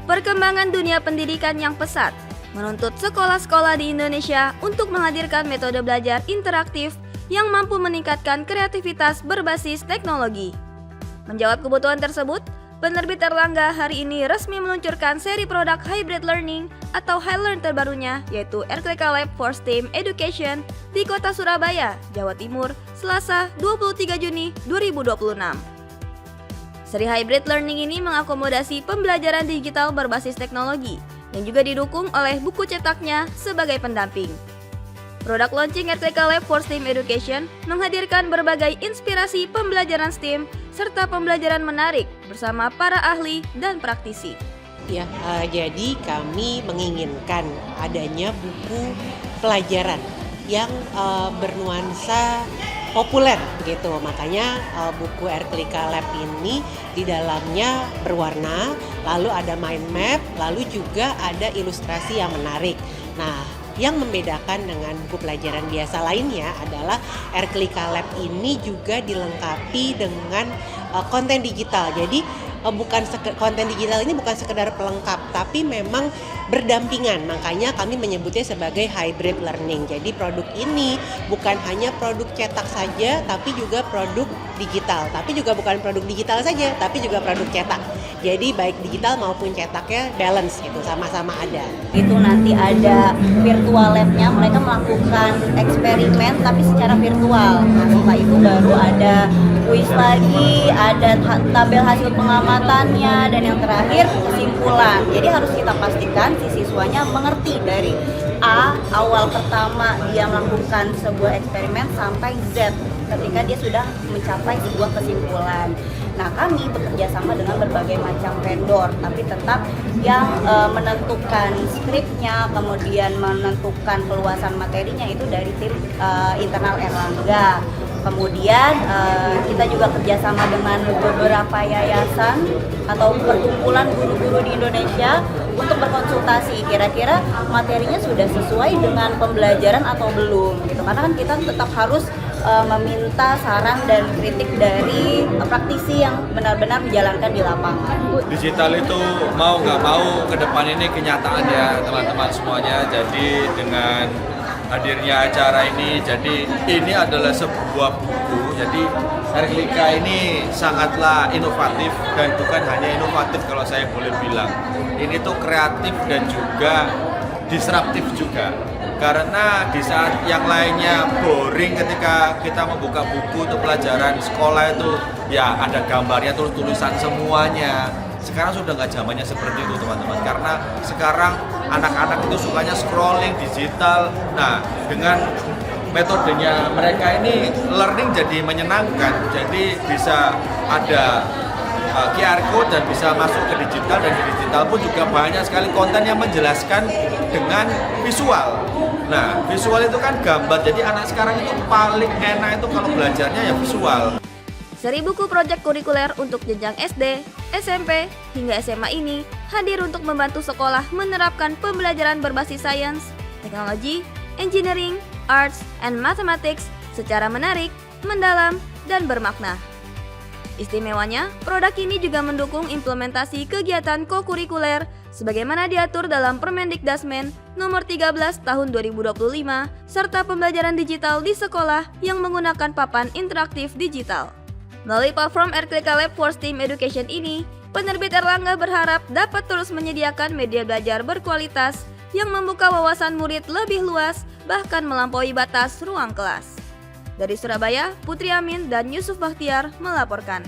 Perkembangan dunia pendidikan yang pesat menuntut sekolah-sekolah di Indonesia untuk menghadirkan metode belajar interaktif yang mampu meningkatkan kreativitas berbasis teknologi. Menjawab kebutuhan tersebut, penerbit Erlangga hari ini resmi meluncurkan seri produk hybrid learning atau HiLearn terbarunya, yaitu Erklika Lab for STEAM Education di Kota Surabaya, Jawa Timur, Selasa 23 Juni 2026. Seri hybrid learning ini mengakomodasi pembelajaran digital berbasis teknologi yang juga didukung oleh buku cetaknya sebagai pendamping. Produk launching Erklika Lab for STEAM Education menghadirkan berbagai inspirasi pembelajaran STEAM serta pembelajaran menarik bersama para ahli dan praktisi. Ya, jadi kami menginginkan adanya buku pelajaran yang bernuansa populer gitu. Makanya buku Erklika Lab ini di dalamnya berwarna, lalu ada mind map, lalu juga ada ilustrasi yang menarik. Nah, yang membedakan dengan buku pelajaran biasa lainnya adalah Erklika Lab ini juga dilengkapi dengan konten digital. Jadi konten digital ini bukan sekedar pelengkap, tapi memang berdampingan. Makanya kami menyebutnya sebagai hybrid learning. Jadi produk ini bukan hanya produk cetak saja, tapi juga produk digital. Tapi juga bukan produk digital saja, tapi juga produk cetak. Jadi baik digital maupun cetaknya balance gitu, sama-sama ada. Itu nanti ada virtual lab-nya, mereka melakukan eksperimen tapi secara virtual. Nah, setelah itu baru ada kuis lagi, ada tabel hasil pengamatannya, dan yang terakhir kesimpulan. Jadi harus kita pastikan si siswanya mengerti dari A, awal pertama dia melakukan sebuah eksperimen, sampai Z ketika dia sudah mencapai sebuah kesimpulan. Nah, kami bekerja sama dengan berbagai macam vendor, tapi tetap yang menentukan skripnya, kemudian menentukan peluasan materinya itu dari tim internal Erlangga. Kemudian kita juga kerjasama dengan beberapa yayasan atau perkumpulan guru-guru di Indonesia untuk berkonsultasi kira-kira materinya sudah sesuai dengan pembelajaran atau belum gitu. Karena kan kita tetap harus meminta saran dan kritik dari praktisi yang benar-benar menjalankan di lapangan. Digital itu mau nggak mau ke depan ini kenyataan ya teman-teman semuanya. Jadi dengan hadirnya acara ini, jadi ini adalah sebuah buku. Jadi Erklika ini sangatlah inovatif, dan bukan hanya inovatif kalau saya boleh bilang. Ini tuh kreatif dan juga disruptif juga. Karena di saat yang lainnya boring ketika kita membuka buku untuk pelajaran sekolah itu ya ada gambarnya, tulisan semuanya. Sekarang sudah nggak zamannya seperti itu teman-teman, karena sekarang anak-anak itu sukanya scrolling digital. Nah, dengan metodenya mereka ini learning jadi menyenangkan, jadi bisa ada QR code dan bisa masuk ke digital, dan di digital pun juga banyak sekali konten yang menjelaskan dengan visual. Nah, visual itu kan gambar, jadi anak sekarang itu paling enak itu kalau belajarnya ya visual. Seri buku proyek kurikuler untuk jenjang SD, SMP, hingga SMA ini hadir untuk membantu sekolah menerapkan pembelajaran berbasis sains, teknologi, engineering, arts, and mathematics secara menarik, mendalam, dan bermakna. Istimewanya, produk ini juga mendukung implementasi kegiatan kokurikuler sebagaimana diatur dalam Permendikdasmen nomor 13 tahun 2025 serta pembelajaran digital di sekolah yang menggunakan papan interaktif digital. Melalui platform Erklika Lab for STEAM Education ini, penerbit Erlangga berharap dapat terus menyediakan media belajar berkualitas yang membuka wawasan murid lebih luas bahkan melampaui batas ruang kelas. Dari Surabaya, Putri Amin dan Yusuf Bakhtiar melaporkan.